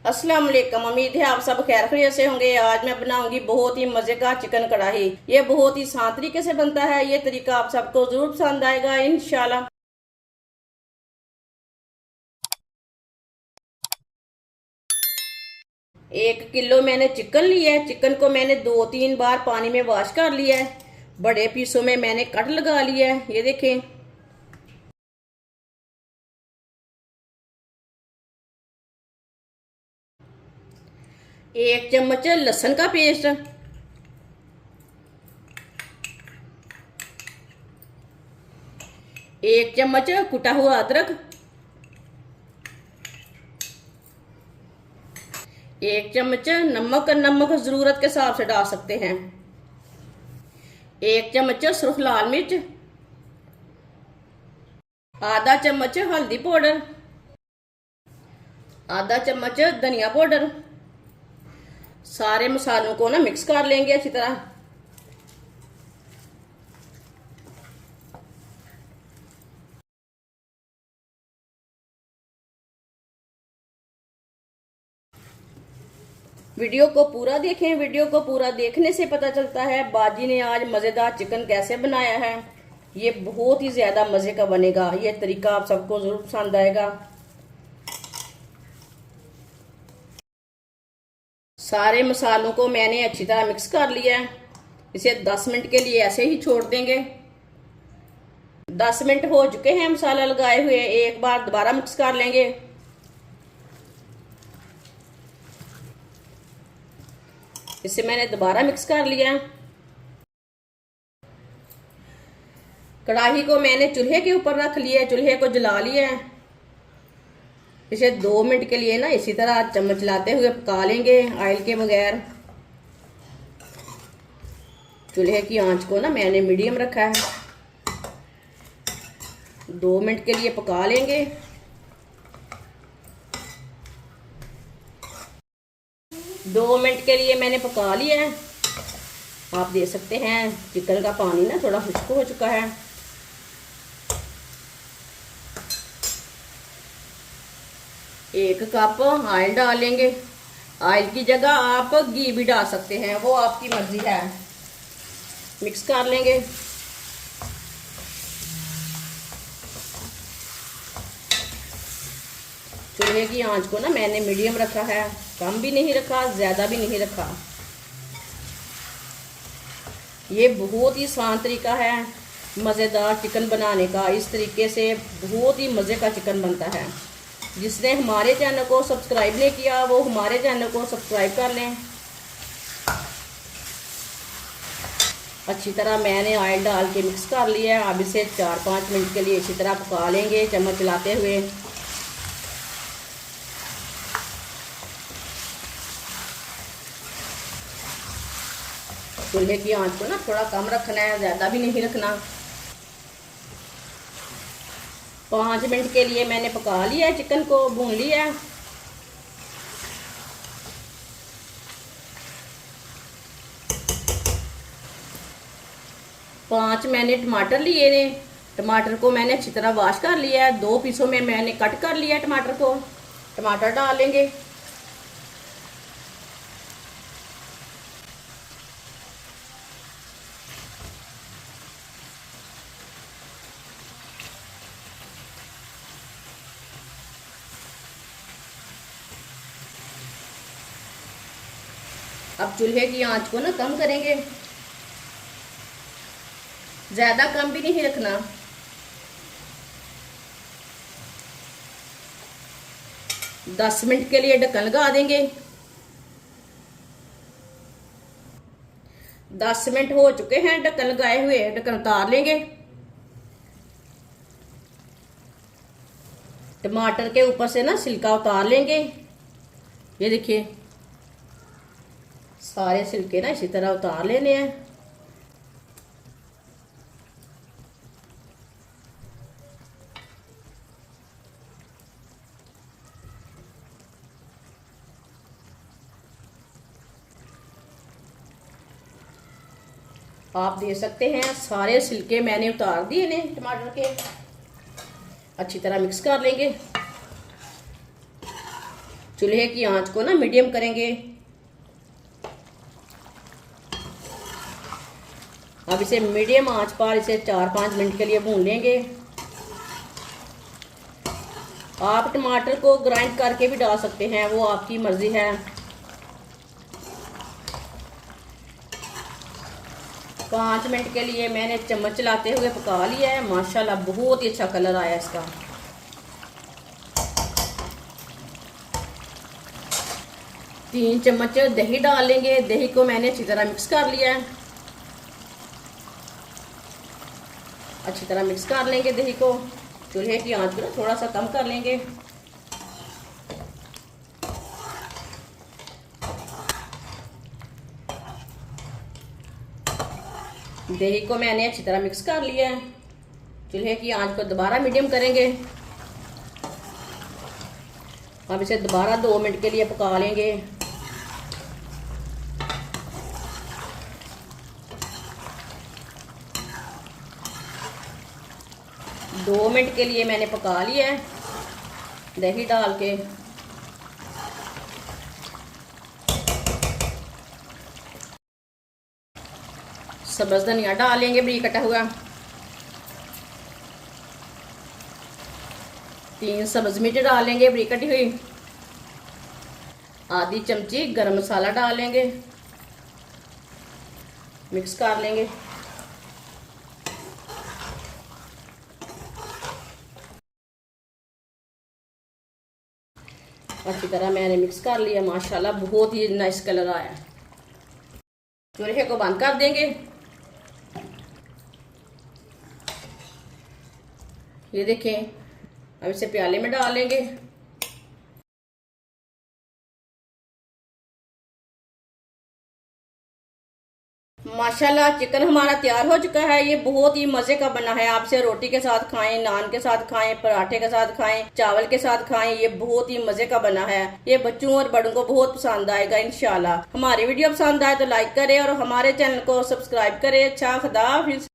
अस्सलाम वालेकुम। उम्मीद है आप सब खैर खैरियत से होंगे। आज मैं बनाऊंगी बहुत ही मजे का चिकन कढ़ाई। ये बहुत ही आसान तरीके से बनता है। ये तरीका आप सबको जरूर पसंद आएगा इंशाल्लाह। 1 किलो मैंने चिकन लिया है। चिकन को मैंने 2-3 बार पानी में वॉश कर लिया है। बड़े पीसों में मैंने कट लगा लिया है, ये देखें। एक चम्मच लहसुन का पेस्ट, एक चम्मच कुटा हुआ अदरक, एक चम्मच नमक। नमक जरूरत के हिसाब से डाल सकते हैं। एक चम्मच सुर्ख लाल मिर्च, आधा चम्मच हल्दी पाउडर, आधा चम्मच धनिया पाउडर। सारे मसालों को ना मिक्स कर लेंगे अच्छी तरह। वीडियो को पूरा देखें। वीडियो को पूरा देखने से पता चलता है बाजी ने आज मजेदार चिकन कैसे बनाया है। ये बहुत ही ज्यादा मजे का बनेगा। ये तरीका आप सबको जरूर पसंद आएगा। सारे मसालों को मैंने अच्छी तरह मिक्स कर लिया है। इसे 10 मिनट के लिए ऐसे ही छोड़ देंगे। 10 मिनट हो चुके हैं मसाला लगाए हुए। एक बार दोबारा मिक्स कर लेंगे। इसे मैंने दोबारा मिक्स कर लिया। कढ़ाई को मैंने चूल्हे के ऊपर रख लिया है। चूल्हे को जला लिया है। इसे 2 मिनट के लिए ना इसी तरह चम्मच चलाते हुए पका लेंगे ऑयल के बगैर। चूल्हे की आंच को ना मैंने मीडियम रखा है। 2 मिनट के लिए पका लेंगे। दो मिनट के लिए मैंने पका लिया है। आप देख सकते हैं चिकन का पानी ना थोड़ा खुश्क हो चुका है। एक कप ऑयल डालेंगे। ऑयल की जगह आप घी भी डाल सकते हैं, वो आपकी मर्जी है। मिक्स कर लेंगे। चूल्हे की आंच को ना मैंने मीडियम रखा है, कम भी नहीं रखा, ज्यादा भी नहीं रखा। ये बहुत ही आसान तरीका है मज़ेदार चिकन बनाने का। इस तरीके से बहुत ही मज़े का चिकन बनता है। जिसने हमारे चैनल को सब्सक्राइब नहीं किया वो हमारे चैनल को सब्सक्राइब कर लें। अच्छी तरह मैंने ऑयल डाल के मिक्स कर लिया है। अब इसे 4-5 मिनट के लिए इसी तरह पका लेंगे चम्मच चलाते हुए। चूल्हे की आंच को ना थोड़ा कम रखना है, ज्यादा भी नहीं रखना। 5 मिनट के लिए मैंने पका लिया है, चिकन को भून लिया है। पांच मैंने टमाटर लिए ने। टमाटर को मैंने अच्छी तरह वॉश कर लिया है। 2 पीसों में मैंने कट कर लिया है टमाटर को। टमाटर डालेंगे। अब चूल्हे की आंच को ना कम करेंगे, ज्यादा कम भी नहीं रखना। दस मिनट के लिए ढक्कन लगा देंगे। 10 मिनट हो चुके हैं ढक्कन लगाए हुए। ढक्कन उतार लेंगे। टमाटर के ऊपर से ना छिलका उतार लेंगे। ये देखिए सारे छिलके ना इसी तरह उतार लेने हैं। आप देख सकते हैं सारे छिलके मैंने उतार दिए ने टमाटर के। अच्छी तरह मिक्स कर लेंगे। चूल्हे की आंच को ना मीडियम करेंगे। अब इसे मीडियम आंच पर इसे 4-5 मिनट के लिए भून लेंगे। आप टमाटर को ग्राइंड करके भी डाल सकते हैं, वो आपकी मर्जी है। 5 मिनट के लिए मैंने चम्मच चलाते हुए पका लिया है। माशाल्लाह बहुत ही अच्छा कलर आया इसका। तीन चम्मच दही डाल लेंगे। दही को मैंने अच्छी तरह मिक्स कर लिया है। अच्छी तरह मिक्स कर लेंगे दही को। चूल्हे की आंच को ना थोड़ा सा कम कर लेंगे। दही को मैंने अच्छी तरह मिक्स कर लिया है। चूल्हे की आंच को दोबारा मीडियम करेंगे। अब इसे दोबारा 2 मिनट के लिए पका लेंगे। 2 मिनट के लिए मैंने पका लिया है दही डाल के। सब्ज धनिया डाल लेंगे बरीक कटा हुआ। 3 सब्ज मिर्च डाल लेंगे बरीक कटी हुई। आधी चमची गरम मसाला डाल लेंगे। मिक्स कर लेंगे। अच्छी तरह मैंने मिक्स कर लिया। माशाल्लाह बहुत ही नाइस कलर आया। चूल्हे को बंद कर देंगे। ये देखें, अब इसे प्याले में डाल लेंगे। माशाल्लाह चिकन हमारा तैयार हो चुका है। ये बहुत ही मजे का बना है। आपसे रोटी के साथ खाएं, नान के साथ खाएं, पराठे के साथ खाएं, चावल के साथ खाएं। ये बहुत ही मजे का बना है। ये बच्चों और बड़ों को बहुत पसंद आएगा इंशाल्लाह। हमारी वीडियो पसंद आए तो लाइक करें और हमारे चैनल को सब्सक्राइब करें। अच्छा, खुदा हाफिज।